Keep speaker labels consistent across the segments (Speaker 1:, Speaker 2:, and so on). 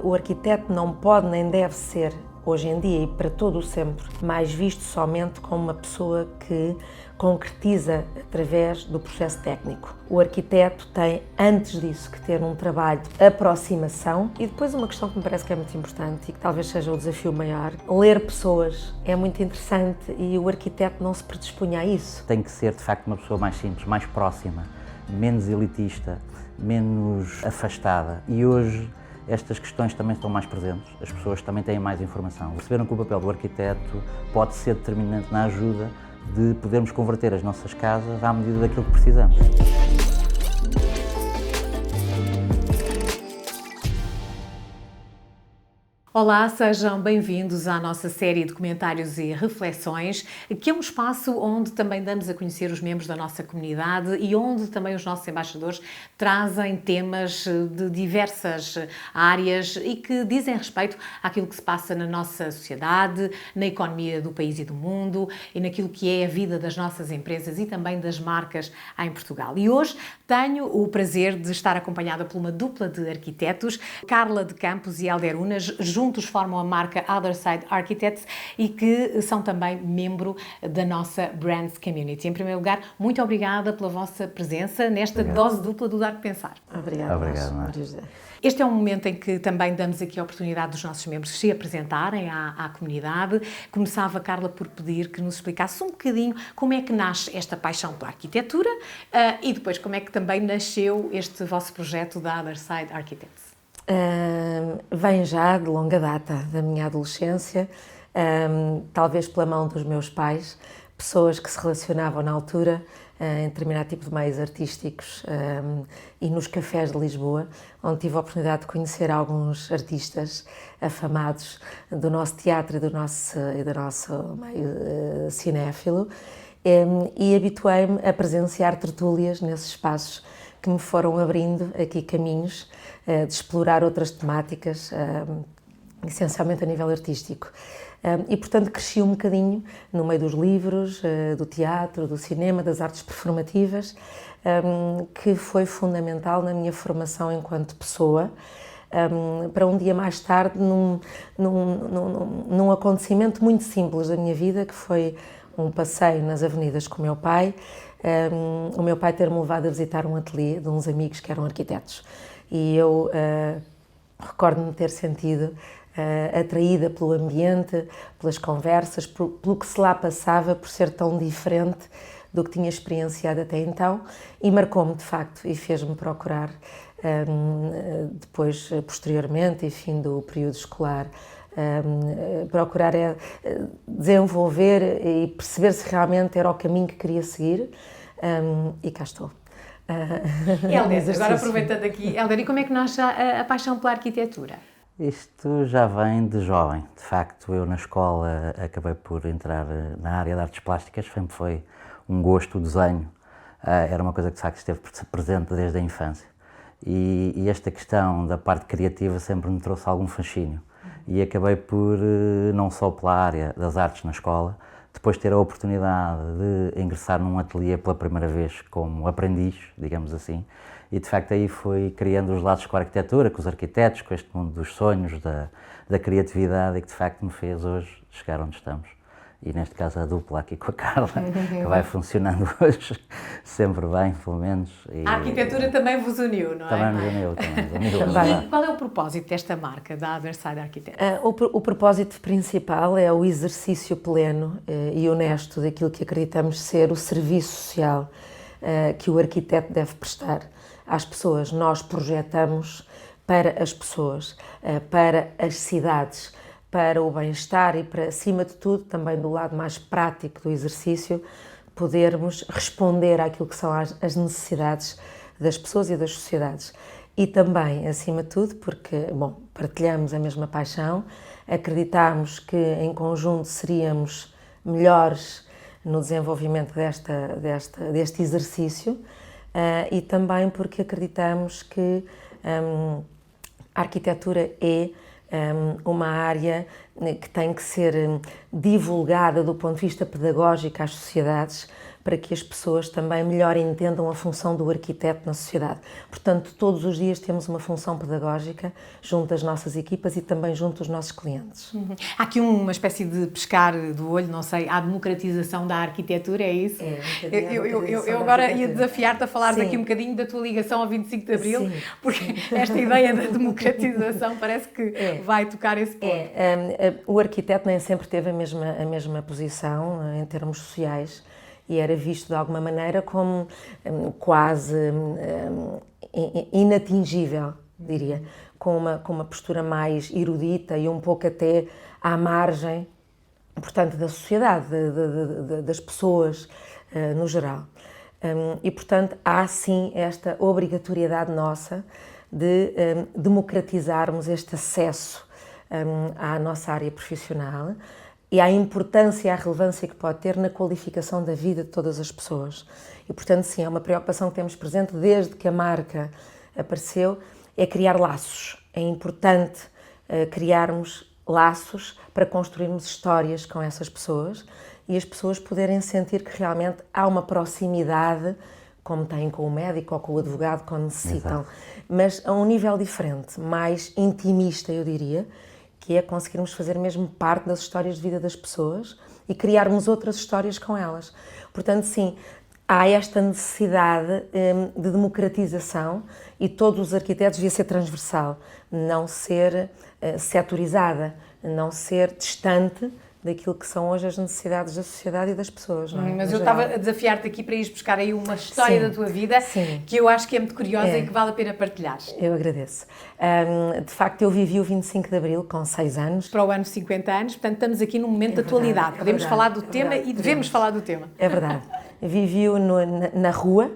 Speaker 1: o arquiteto não pode nem deve ser, hoje em dia e para todo o sempre, mais visto somente como uma pessoa que concretiza através do processo técnico. O arquiteto tem, antes disso, que ter um trabalho de aproximação e depois uma questão que me parece que é muito importante e que talvez seja o desafio maior. Ler pessoas é muito interessante e o arquiteto não se predispunha a isso.
Speaker 2: Tem que ser, de facto, uma pessoa mais simples, mais próxima, menos elitista, menos afastada. E hoje estas questões também estão mais presentes, as pessoas também têm mais informação. Perceberam que o papel do arquiteto pode ser determinante na ajuda de podermos converter as nossas casas à medida daquilo que precisamos.
Speaker 3: Olá, sejam bem-vindos à nossa série de comentários e reflexões, que é um espaço onde também damos a conhecer os membros da nossa comunidade e onde também os nossos embaixadores trazem temas de diversas áreas e que dizem respeito àquilo que se passa na nossa sociedade, na economia do país e do mundo e naquilo que é a vida das nossas empresas e também das marcas em Portugal. E hoje tenho o prazer de estar acompanhada por uma dupla de arquitetos, Carla de Campos e Helder Unas, juntos formam a marca Other Side Architects e que são também membro da nossa Brands Community. Em primeiro lugar, muito obrigada pela vossa presença nesta dose dupla do Dar de Pensar.
Speaker 1: Obrigada.
Speaker 2: Obrigado.
Speaker 3: Este é um momento em que também damos aqui a oportunidade dos nossos membros se apresentarem à comunidade. Começava, Carla, por pedir que nos explicasse um bocadinho como é que nasce esta paixão pela arquitetura e depois como é que também nasceu este vosso projeto da Other Side Architects.
Speaker 1: Vem já de longa data da minha adolescência, talvez pela mão dos meus pais, pessoas que se relacionavam na altura em determinado tipo de meios artísticos e nos cafés de Lisboa, onde tive a oportunidade de conhecer alguns artistas afamados do nosso teatro e do nosso meio cinéfilo, e habituei-me a presenciar tertúlias nesses espaços que me foram abrindo aqui caminhos de explorar outras temáticas, essencialmente a nível artístico. E, portanto, cresci um bocadinho no meio dos livros, do teatro, do cinema, das artes performativas, que foi fundamental na minha formação enquanto pessoa, para um dia mais tarde, num acontecimento muito simples da minha vida, que foi um passeio nas avenidas com o meu pai, o meu pai ter-me levado a visitar um ateliê de uns amigos que eram arquitetos. E eu recordo-me ter sentido atraída pelo ambiente, pelas conversas, pelo que se lá passava, por ser tão diferente do que tinha experienciado até então, e marcou-me de facto e fez-me procurar depois, posteriormente, e fim do período escolar, procurar desenvolver e perceber se realmente era o caminho que queria seguir, e cá estou.
Speaker 3: Helder, agora aproveitando aqui, Helder, e como é que nasce a paixão pela arquitetura?
Speaker 2: Isto já vem de jovem. De facto, eu na escola acabei por entrar na área de artes plásticas, sempre foi um gosto, o desenho. Era uma coisa que de facto esteve presente desde a infância. E esta questão da parte criativa sempre me trouxe algum fascínio. E acabei por, não só pela área das artes na escola, depois ter a oportunidade de ingressar num ateliê pela primeira vez como aprendiz, digamos assim, e de facto aí fui criando os laços com a arquitetura, com os arquitetos, com este mundo dos sonhos, da criatividade, e que de facto me fez hoje chegar onde estamos. E neste caso a dupla aqui com a Carla, que vai funcionando hoje sempre bem, pelo menos. E
Speaker 3: a arquitetura também vos uniu, não é?
Speaker 2: Também nos uniu.
Speaker 3: E qual é o propósito desta marca, da Other Side Architects?
Speaker 1: O propósito principal é o exercício pleno e honesto daquilo que acreditamos ser o serviço social que o arquiteto deve prestar às pessoas. Nós projetamos para as pessoas, para as cidades, para o bem-estar e para, acima de tudo, também do lado mais prático do exercício, podermos responder àquilo que são as necessidades das pessoas e das sociedades. E também, acima de tudo, porque, partilhamos a mesma paixão, acreditamos que em conjunto seríamos melhores no desenvolvimento deste exercício, e também porque acreditamos que a arquitetura é uma área que tem que ser divulgada do ponto de vista pedagógico às sociedades, para que as pessoas também melhor entendam a função do arquiteto na sociedade. Portanto, todos os dias temos uma função pedagógica junto das nossas equipas e também junto dos nossos clientes.
Speaker 3: Há aqui uma espécie de pescar do olho, não sei, à democratização da arquitetura, é isso? Eu agora ia desafiar-te a falares aqui um bocadinho da tua ligação ao 25 de Abril, porque esta ideia da democratização parece que vai tocar esse ponto.
Speaker 1: O arquiteto nem sempre teve a mesma posição em termos sociais e era visto de alguma maneira como quase inatingível, diria, com uma postura mais erudita e um pouco até à margem, portanto, da sociedade, das pessoas no geral. E, portanto, há sim esta obrigatoriedade nossa de democratizarmos este acesso à nossa área profissional e à importância e à relevância que pode ter na qualificação da vida de todas as pessoas. E, portanto, sim, é uma preocupação que temos presente desde que a marca apareceu, é criar laços. É importante criarmos laços para construirmos histórias com essas pessoas e as pessoas poderem sentir que realmente há uma proximidade, como têm com o médico ou com o advogado quando necessitam, mas a um nível diferente, mais intimista, eu diria, que é conseguirmos fazer mesmo parte das histórias de vida das pessoas e criarmos outras histórias com elas. Portanto, sim, há esta necessidade de democratização e todos os arquitetos devia ser transversal, não ser setorizada, não ser distante daquilo que são hoje as necessidades da sociedade e das pessoas. Não é?
Speaker 3: Mas eu estava a desafiar-te aqui para ires buscar aí uma história da tua vida que eu acho que é muito curiosa e que vale a pena partilhar.
Speaker 1: Eu agradeço. De facto, eu vivi o 25 de Abril com 6 anos.
Speaker 3: Para o ano 50 anos, portanto estamos aqui num momento de atualidade. Podemos falar do tema e devemos falar do tema.
Speaker 1: É verdade. Vivi-o na rua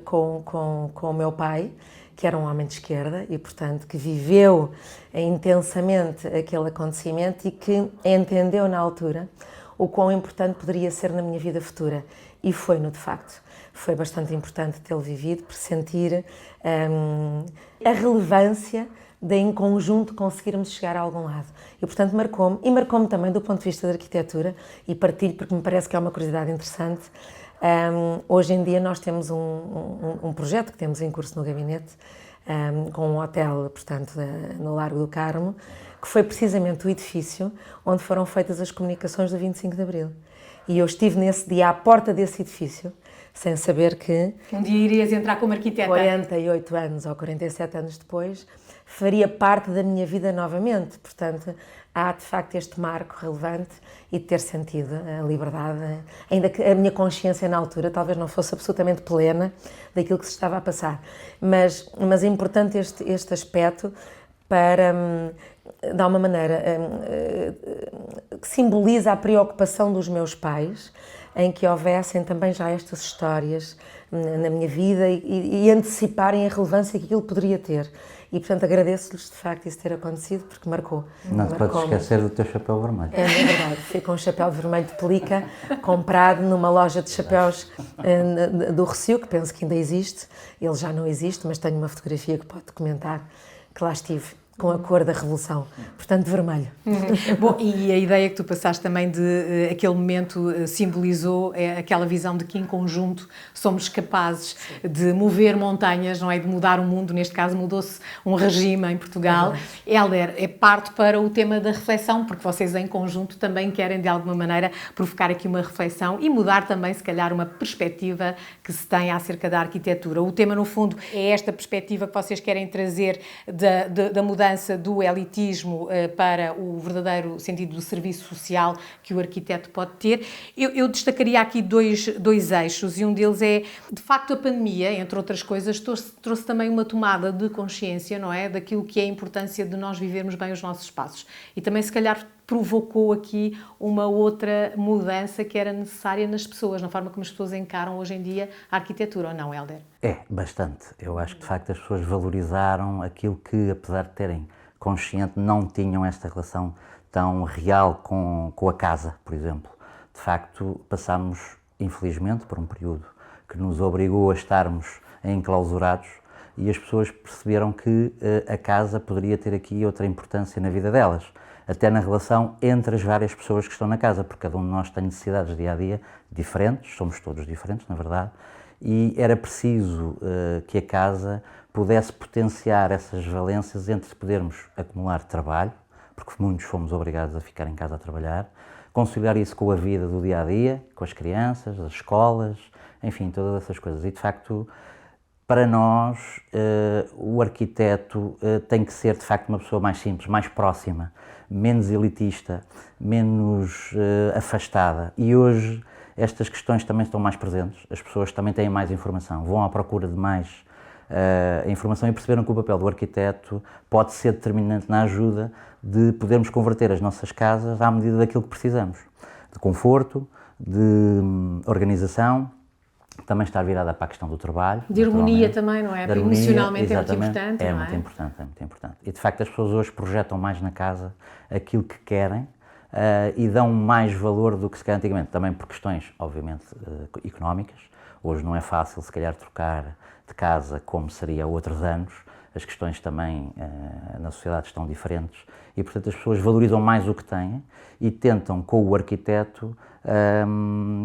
Speaker 1: com o meu pai, que era um homem de esquerda e, portanto, que viveu intensamente aquele acontecimento e que entendeu na altura o quão importante poderia ser na minha vida futura. E foi-no, de facto. Foi bastante importante tê-lo vivido, por sentir a relevância de, em conjunto, conseguirmos chegar a algum lado. E, portanto, marcou-me. E marcou-me também do ponto de vista da arquitetura, e partilho porque me parece que é uma curiosidade interessante. Hoje em dia nós temos um projeto que temos em curso no gabinete, com um hotel, portanto, no Largo do Carmo, que foi precisamente o edifício onde foram feitas as comunicações do 25 de Abril. E eu estive nesse dia à porta desse edifício, sem saber que...
Speaker 3: Um dia irias entrar como arquiteta.
Speaker 1: 48 anos ou 47 anos depois, faria parte da minha vida novamente. Portanto, há de facto este marco relevante e de ter sentido a liberdade, ainda que a minha consciência na altura talvez não fosse absolutamente plena daquilo que se estava a passar. Mas é importante este aspecto para, de alguma maneira, que simboliza a preocupação dos meus pais em que houvessem também já estas histórias na minha vida e anteciparem a relevância que aquilo poderia ter. E, portanto, agradeço-lhes, de facto, isso ter acontecido, porque marcou.
Speaker 2: Não te podes esquecer do teu chapéu vermelho.
Speaker 1: É verdade, fui com um chapéu vermelho de pelica, comprado numa loja de chapéus do Rossio, que penso que ainda existe. Ele já não existe, mas tenho uma fotografia que pode documentar que lá estive, com a cor da Revolução, portanto vermelho.
Speaker 3: Bom, e a ideia que tu passaste também de aquele momento simbolizou aquela visão de que em conjunto somos capazes de mover montanhas, não é? De mudar o mundo, neste caso mudou-se um regime em Portugal. Hélder, é parte para o tema da reflexão, porque vocês em conjunto também querem de alguma maneira provocar aqui uma reflexão e mudar também se calhar uma perspectiva que se tem acerca da arquitetura. O tema no fundo é esta perspectiva que vocês querem trazer da mudança do elitismo para o verdadeiro sentido do serviço social que o arquiteto pode ter. Eu destacaria aqui dois eixos e um deles é, de facto, a pandemia, entre outras coisas, trouxe também uma tomada de consciência, não é? Daquilo que é a importância de nós vivermos bem os nossos espaços. E também, se calhar, provocou aqui uma outra mudança que era necessária nas pessoas, na forma como as pessoas encaram hoje em dia a arquitetura, ou não, Hélder?
Speaker 2: É, bastante. Eu acho que, de facto, as pessoas valorizaram aquilo que, apesar de terem consciente, não tinham esta relação tão real com a casa, por exemplo. De facto, passámos, infelizmente, por um período que nos obrigou a estarmos enclausurados e as pessoas perceberam que a casa poderia ter aqui outra importância na vida delas, até na relação entre as várias pessoas que estão na casa, porque cada um de nós tem necessidades dia-a-dia diferentes, somos todos diferentes, na verdade, e era preciso que a casa pudesse potenciar essas valências entre podermos acumular trabalho, porque muitos fomos obrigados a ficar em casa a trabalhar, conciliar isso com a vida do dia-a-dia, com as crianças, as escolas, enfim, todas essas coisas. E, de facto, para nós, o arquiteto tem que ser, de facto, uma pessoa mais simples, mais próxima, menos elitista, menos afastada. E hoje estas questões também estão mais presentes, as pessoas também têm mais informação, vão à procura de mais informação e perceberam que o papel do arquiteto pode ser determinante na ajuda de podermos converter as nossas casas à medida daquilo que precisamos, de conforto, de organização, também estar virada para a questão do trabalho.
Speaker 3: De harmonia também, não é? Porque emocionalmente é muito importante,
Speaker 2: é
Speaker 3: não é?
Speaker 2: muito importante, é muito importante. E de facto as pessoas hoje projetam mais na casa aquilo que querem e dão mais valor do que se calhar antigamente, também por questões, obviamente, económicas. Hoje não é fácil, se calhar, trocar de casa como seria há outros anos. As questões também na sociedade estão diferentes e, portanto, as pessoas valorizam mais o que têm e tentam, com o arquiteto,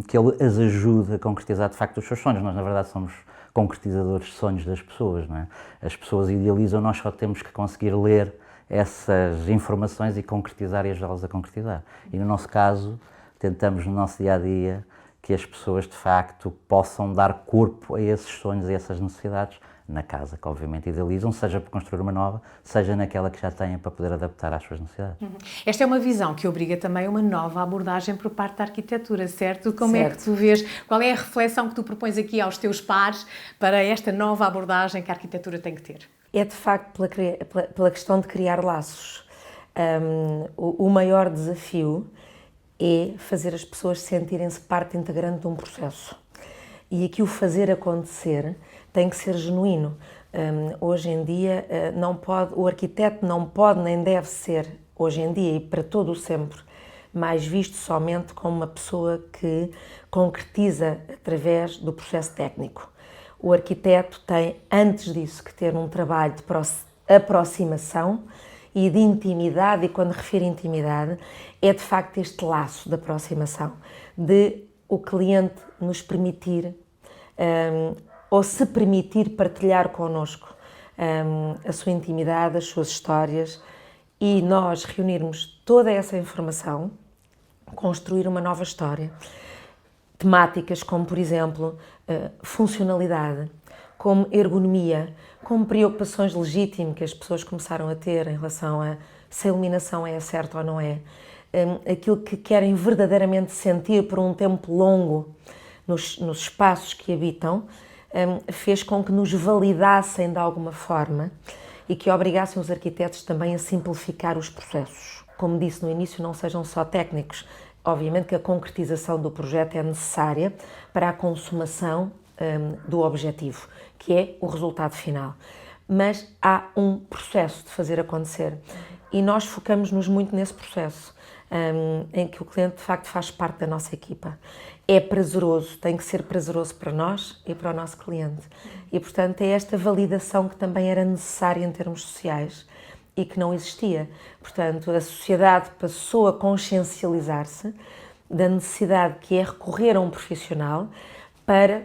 Speaker 2: que ele as ajude a concretizar, de facto, os seus sonhos. Nós, na verdade, somos concretizadores de sonhos das pessoas, não é? As pessoas idealizam, nós só temos que conseguir ler essas informações e concretizar e ajudá-las a concretizar. E, no nosso caso, tentamos, no nosso dia-a-dia, que as pessoas, de facto, possam dar corpo a esses sonhos e a essas necessidades na casa, que obviamente idealizam, seja para construir uma nova, seja naquela que já têm para poder adaptar às suas necessidades.
Speaker 3: Esta é uma visão que obriga também a uma nova abordagem por parte da arquitetura, certo? Como
Speaker 1: Certo.
Speaker 3: é que tu vês, qual é a reflexão que tu propões aqui aos teus pares para esta nova abordagem que a arquitetura tem que ter?
Speaker 1: É de facto pela questão de criar laços. O maior desafio é fazer as pessoas sentirem-se parte integrante de um processo. E aqui o fazer acontecer tem que ser genuíno. Hoje em dia, o arquiteto não pode nem deve ser, hoje em dia e para todo o sempre, mais visto somente como uma pessoa que concretiza através do processo técnico. O arquiteto tem, antes disso, que ter um trabalho de aproximação e de intimidade, e quando refiro intimidade, é de facto este laço de aproximação, de o cliente nos permitir ou se permitir partilhar connosco a sua intimidade, as suas histórias, e nós reunirmos toda essa informação, construir uma nova história. Temáticas como, por exemplo, funcionalidade, como ergonomia, como preocupações legítimas que as pessoas começaram a ter em relação a se a iluminação é certa ou não é, aquilo que querem verdadeiramente sentir por um tempo longo nos espaços que habitam, fez com que nos validassem de alguma forma e que obrigassem os arquitetos também a simplificar os processos. Como disse no início, não sejam só técnicos. Obviamente que a concretização do projeto é necessária para a consumação do objetivo, que é o resultado final. Mas há um processo de fazer acontecer e nós focamos-nos muito nesse processo, em que o cliente de facto faz parte da nossa equipa. É prazeroso, tem que ser prazeroso para nós e para o nosso cliente. E, portanto, é esta validação que também era necessária em termos sociais e que não existia. Portanto, a sociedade passou a consciencializar-se da necessidade que é recorrer a um profissional para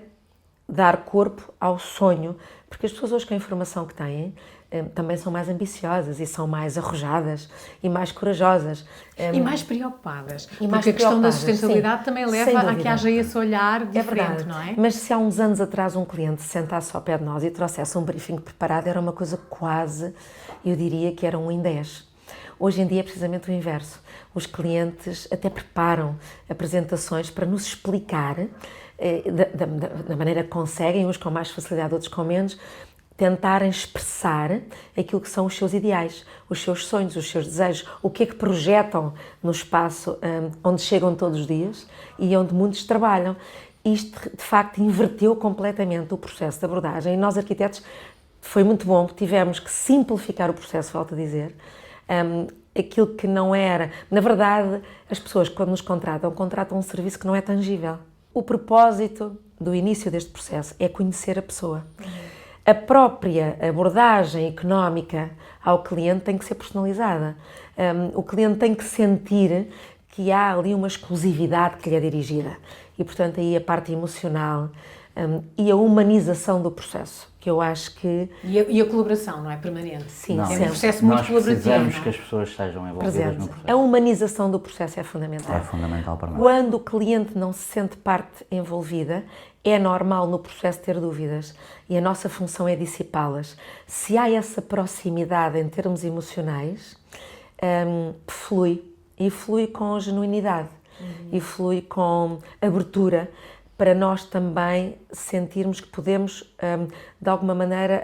Speaker 1: dar corpo ao sonho, porque as pessoas hoje com a informação que têm também são mais ambiciosas e são mais arrojadas e mais corajosas.
Speaker 3: E mais preocupadas.
Speaker 1: E
Speaker 3: porque a questão da
Speaker 1: preocupadas,
Speaker 3: sustentabilidade
Speaker 1: sim,
Speaker 3: também
Speaker 1: sem
Speaker 3: leva a
Speaker 1: dúvida.
Speaker 3: que haja esse olhar diferente,
Speaker 1: verdade.
Speaker 3: não é?
Speaker 1: Mas se há uns anos atrás um cliente se sentasse ao pé de nós e trouxesse um briefing preparado, era uma coisa quase, eu diria que era 1 em 10. Hoje em dia é precisamente o inverso. Os clientes até preparam apresentações para nos explicar, da maneira que conseguem, uns com mais facilidade, outros com menos, tentarem expressar aquilo que são os seus ideais, os seus sonhos, os seus desejos, o que é que projetam no espaço onde chegam todos os dias e onde muitos trabalham. Isto, de facto, inverteu completamente o processo de abordagem e nós, arquitetos, foi muito bom, porque tivemos que simplificar o processo, volto a dizer, aquilo que não era... Na verdade, as pessoas, quando nos contratam um serviço que não é tangível. O propósito do início deste processo é conhecer a pessoa. a própria abordagem económica ao cliente tem que ser personalizada. O cliente tem que sentir que há ali uma exclusividade que lhe é dirigida. E, portanto, aí a parte emocional e a humanização do processo, que eu acho que...
Speaker 3: E a colaboração, não é? Permanente.
Speaker 1: Sim,
Speaker 3: É um
Speaker 1: sempre.
Speaker 3: processo muito
Speaker 2: Nós
Speaker 3: colaborativo.
Speaker 2: precisamos que as pessoas sejam envolvidas
Speaker 1: Presente.
Speaker 2: no processo.
Speaker 1: A humanização do processo é fundamental.
Speaker 2: É fundamental para nós.
Speaker 1: Quando o cliente não se sente parte envolvida, é normal no processo ter dúvidas e a nossa função é dissipá-las. Se há essa proximidade em termos emocionais, flui, e flui com genuinidade, e flui com abertura, para nós também sentirmos que podemos, de alguma maneira,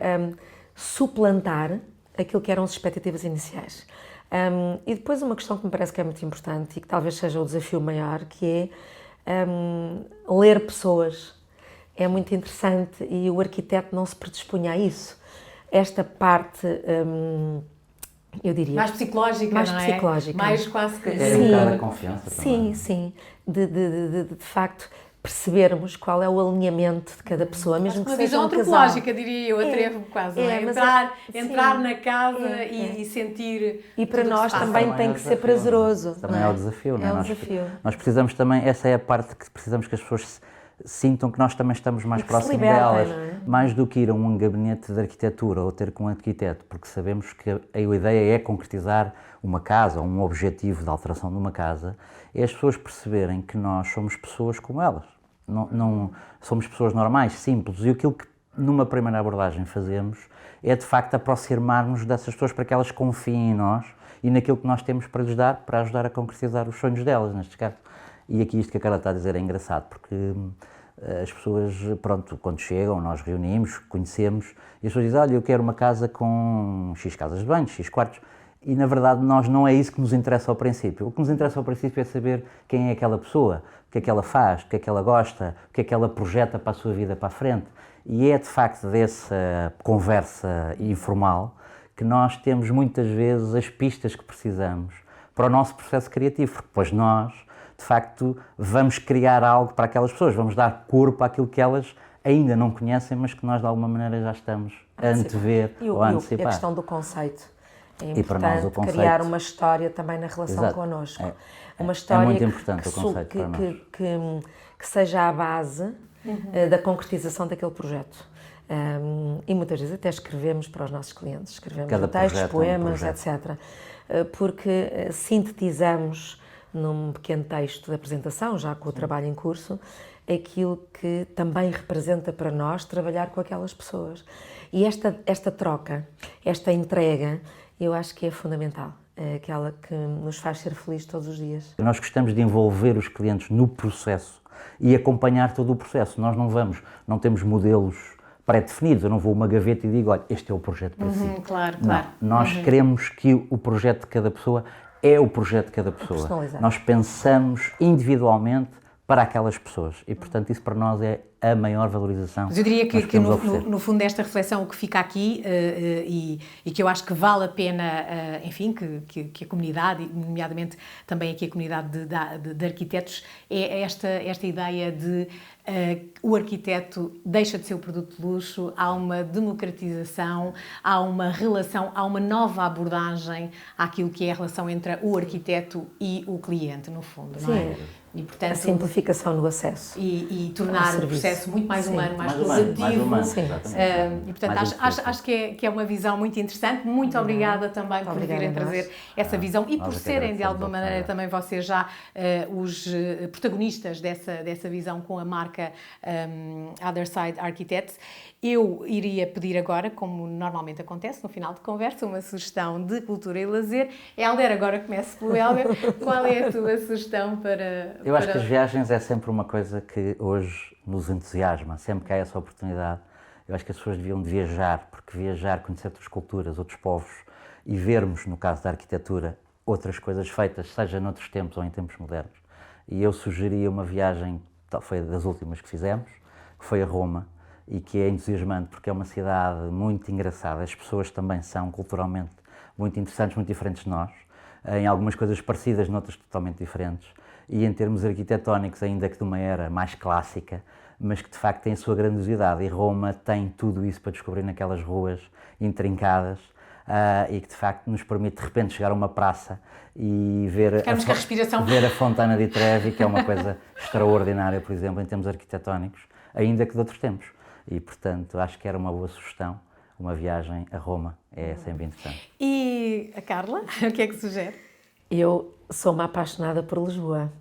Speaker 1: suplantar aquilo que eram as expectativas iniciais. E depois uma questão que me parece que é muito importante e que talvez seja o desafio maior, que é ler pessoas. É muito interessante e o arquiteto não se predispunha a isso. Esta parte, eu diria...
Speaker 3: Mais psicológica,
Speaker 1: mais
Speaker 3: não é?
Speaker 1: psicológica.
Speaker 3: Mais quase que...
Speaker 2: É um bocado a confiança também.
Speaker 1: Sim. De facto, percebermos qual é o alinhamento de cada pessoa, mesmo que
Speaker 3: uma
Speaker 1: seja
Speaker 3: visão
Speaker 1: um casal.
Speaker 3: antropológica, diria eu, atrevo-me quase, não é?
Speaker 1: mas
Speaker 3: Entrar
Speaker 1: sim.
Speaker 3: na casa e sentir...
Speaker 1: E para
Speaker 3: tudo o que
Speaker 1: nós
Speaker 3: se passa.
Speaker 1: também tem que ser prazeroso.
Speaker 2: Também
Speaker 1: não
Speaker 2: é o desafio, não é?
Speaker 1: É o
Speaker 2: Nós-
Speaker 1: desafio.
Speaker 2: Nós precisamos também, essa é a parte que precisamos que as pessoas sintam que nós também estamos mais
Speaker 1: E que se
Speaker 2: próximos
Speaker 1: libertem,
Speaker 2: delas,
Speaker 1: não é?
Speaker 2: mais do que ir a um gabinete de arquitetura ou ter com um arquiteto, porque sabemos que a ideia é concretizar uma casa ou um objetivo de alteração de uma casa, é as pessoas perceberem que nós somos pessoas como elas. Não somos pessoas normais, simples, e aquilo que numa primeira abordagem fazemos é de facto aproximarmos dessas pessoas para que elas confiem em nós e naquilo que nós temos para lhes dar, para ajudar a concretizar os sonhos delas, neste caso. E aqui isto que a Carla está a dizer é engraçado, porque as pessoas, pronto, quando chegam, nós reunimos, conhecemos, e as pessoas dizem, olha, eu quero uma casa com X casas de banho, X quartos, e na verdade nós não é isso que nos interessa ao princípio. O que nos interessa ao princípio é saber quem é aquela pessoa, o que é que ela faz, o que é que ela gosta, o que é que ela projeta para a sua vida para a frente. E é de facto dessa conversa informal que nós temos muitas vezes as pistas que precisamos para o nosso processo criativo, porque depois nós, de facto, vamos criar algo para aquelas pessoas, vamos dar corpo àquilo que elas ainda não conhecem, mas que nós de alguma maneira já estamos a antever ou a
Speaker 1: E a
Speaker 2: antecipar.
Speaker 1: questão do conceito. É
Speaker 2: E para nós o
Speaker 1: importante
Speaker 2: conceito-
Speaker 1: criar uma história também na relação
Speaker 2: Exato.
Speaker 1: connosco.
Speaker 2: É
Speaker 1: Uma história
Speaker 2: muito importante o conceito
Speaker 1: que,
Speaker 2: para nós.
Speaker 1: que seja a base da concretização daquele projeto. E muitas vezes até escrevemos para os nossos clientes, escrevemos
Speaker 2: Cada
Speaker 1: textos,
Speaker 2: projeto é um
Speaker 1: poemas,
Speaker 2: projeto.
Speaker 1: etc. Porque sintetizamos num pequeno texto de apresentação, já com o trabalho em curso, aquilo que também representa para nós trabalhar com aquelas pessoas. E esta troca, esta entrega, eu acho que é fundamental. É aquela que nos faz ser felizes todos os dias.
Speaker 2: Nós gostamos de envolver os clientes no processo e acompanhar todo o processo. Nós não temos modelos pré-definidos. Eu não vou a uma gaveta e digo, olha, este é o projeto para si.
Speaker 3: Claro.
Speaker 2: Não, nós queremos que o projeto de cada pessoa é o projeto de cada pessoa.
Speaker 1: Personalizado.
Speaker 2: Nós pensamos individualmente para aquelas pessoas e, portanto, isso para nós é a maior valorização.
Speaker 3: Mas eu diria
Speaker 2: nós
Speaker 3: que
Speaker 2: podemos oferecer.
Speaker 3: no fundo desta reflexão o que fica aqui e que eu acho que vale a pena, enfim, que a comunidade, nomeadamente também aqui a comunidade de arquitetos, é esta ideia de o arquiteto deixa de ser o produto de luxo, há uma democratização, há uma relação, há uma nova abordagem àquilo que é a relação entre o arquiteto e o cliente, no fundo, não é?
Speaker 1: Sim.
Speaker 3: E, portanto,
Speaker 1: A simplificação no acesso.
Speaker 3: e tornar
Speaker 1: Ao
Speaker 3: o processo
Speaker 1: serviço.
Speaker 3: muito mais
Speaker 1: Sim.
Speaker 3: humano, mais
Speaker 2: Mais humano, mais
Speaker 3: positivo.
Speaker 2: humano,
Speaker 1: Sim.
Speaker 2: exatamente.
Speaker 3: E portanto
Speaker 2: Mais
Speaker 3: acho que é uma visão muito interessante. Muito obrigada também por
Speaker 1: Obrigada
Speaker 3: virem
Speaker 1: a nós.
Speaker 3: trazer essa visão e
Speaker 2: nós
Speaker 3: por
Speaker 2: é que
Speaker 3: serem de
Speaker 2: agradecemos
Speaker 3: alguma
Speaker 2: a
Speaker 3: maneira
Speaker 2: oportunidade.
Speaker 3: também vocês já os protagonistas dessa visão com a marca Other Side Architects. Eu iria pedir agora, como normalmente acontece no final de conversa, uma sugestão de cultura e lazer. Hélder, agora começo pelo Hélder. Qual é a tua sugestão para...
Speaker 2: Eu acho que as viagens é sempre uma coisa que hoje nos entusiasma, sempre que há essa oportunidade. Eu acho que as pessoas deviam de viajar, porque viajar, conhecer outras culturas, outros povos e vermos, no caso da arquitetura, outras coisas feitas, seja noutros tempos ou em tempos modernos. E eu sugeria uma viagem, foi das últimas que fizemos, que foi a Roma, e que é entusiasmante porque é uma cidade muito engraçada. As pessoas também são culturalmente muito interessantes, muito diferentes de nós, em algumas coisas parecidas, noutras totalmente diferentes, e em termos arquitetónicos, ainda que de uma era mais clássica, mas que de facto tem a sua grandiosidade, e Roma tem tudo isso para descobrir naquelas ruas intrincadas, e que de facto nos permite de repente chegar a uma praça e ver
Speaker 3: Ficamos com a respiração.
Speaker 2: ver a Fontana di Trevi, que é uma coisa extraordinária, por exemplo, em termos arquitetónicos, ainda que de outros tempos. E, portanto, acho que era uma boa sugestão, uma viagem a Roma, é sempre interessante.
Speaker 3: E a Carla, o que é que sugere?
Speaker 1: Eu sou uma apaixonada por Lisboa,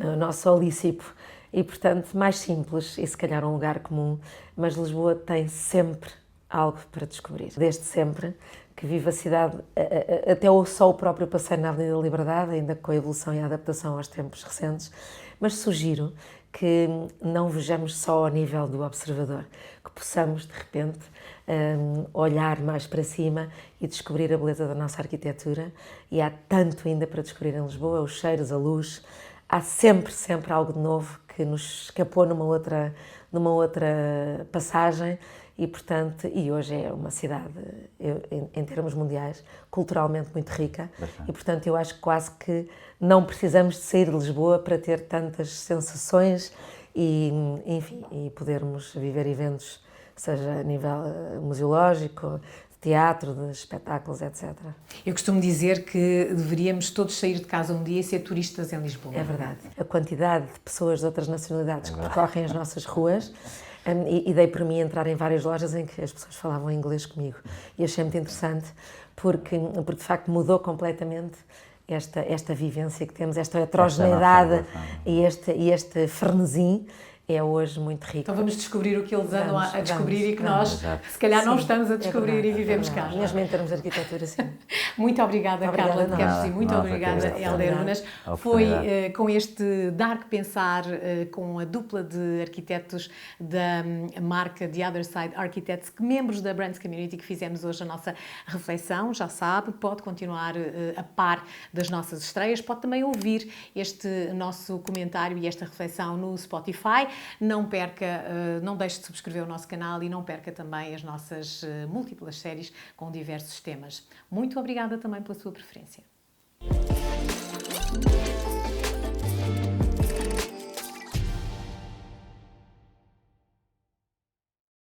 Speaker 1: o nosso Olícipo, e portanto mais simples e se calhar um lugar comum, mas Lisboa tem sempre algo para descobrir. Desde sempre que vivo a cidade, até só o próprio passeio na Avenida da Liberdade, ainda com a evolução e a adaptação aos tempos recentes, mas sugiro que não vejamos só ao nível do observador, que possamos, de repente, olhar mais para cima e descobrir a beleza da nossa arquitetura. E há tanto ainda para descobrir em Lisboa, os cheiros, a luz. Há sempre algo de novo que nos escapou numa outra passagem. E, portanto, hoje é uma cidade, em termos mundiais, culturalmente muito rica. Bastante. E, portanto, eu acho que quase que não precisamos de sair de Lisboa para ter tantas sensações e, enfim, e podermos viver eventos, seja a nível museológico, de teatro, de espetáculos, etc.
Speaker 3: Eu costumo dizer que deveríamos todos sair de casa um dia e ser turistas em Lisboa.
Speaker 1: É verdade. A quantidade de pessoas de outras nacionalidades que percorrem as nossas ruas. E dei por mim entrar em várias lojas em que as pessoas falavam inglês comigo. E achei muito interessante porque de facto mudou completamente esta vivência que temos, esta heterogeneidade e este frenesim. É hoje muito rico.
Speaker 3: Então vamos descobrir o que eles andam a descobrir e que nós, se calhar, não estamos a descobrir e vivemos cá.
Speaker 1: Mesmo em termos de arquitetura, sim.
Speaker 3: Muito obrigada, Carla de Queres, e muito obrigada, Helder Unas. Foi com este Dar que Pensar, com a dupla de arquitetos da marca The Other Side Architects, que membros da Brands Community, que fizemos hoje a nossa reflexão. Já sabe, pode continuar a par das nossas estreias, pode também ouvir este nosso comentário e esta reflexão no Spotify. Não perca, não deixe de subscrever o nosso canal e não perca também as nossas múltiplas séries com diversos temas. Muito obrigada também pela sua preferência.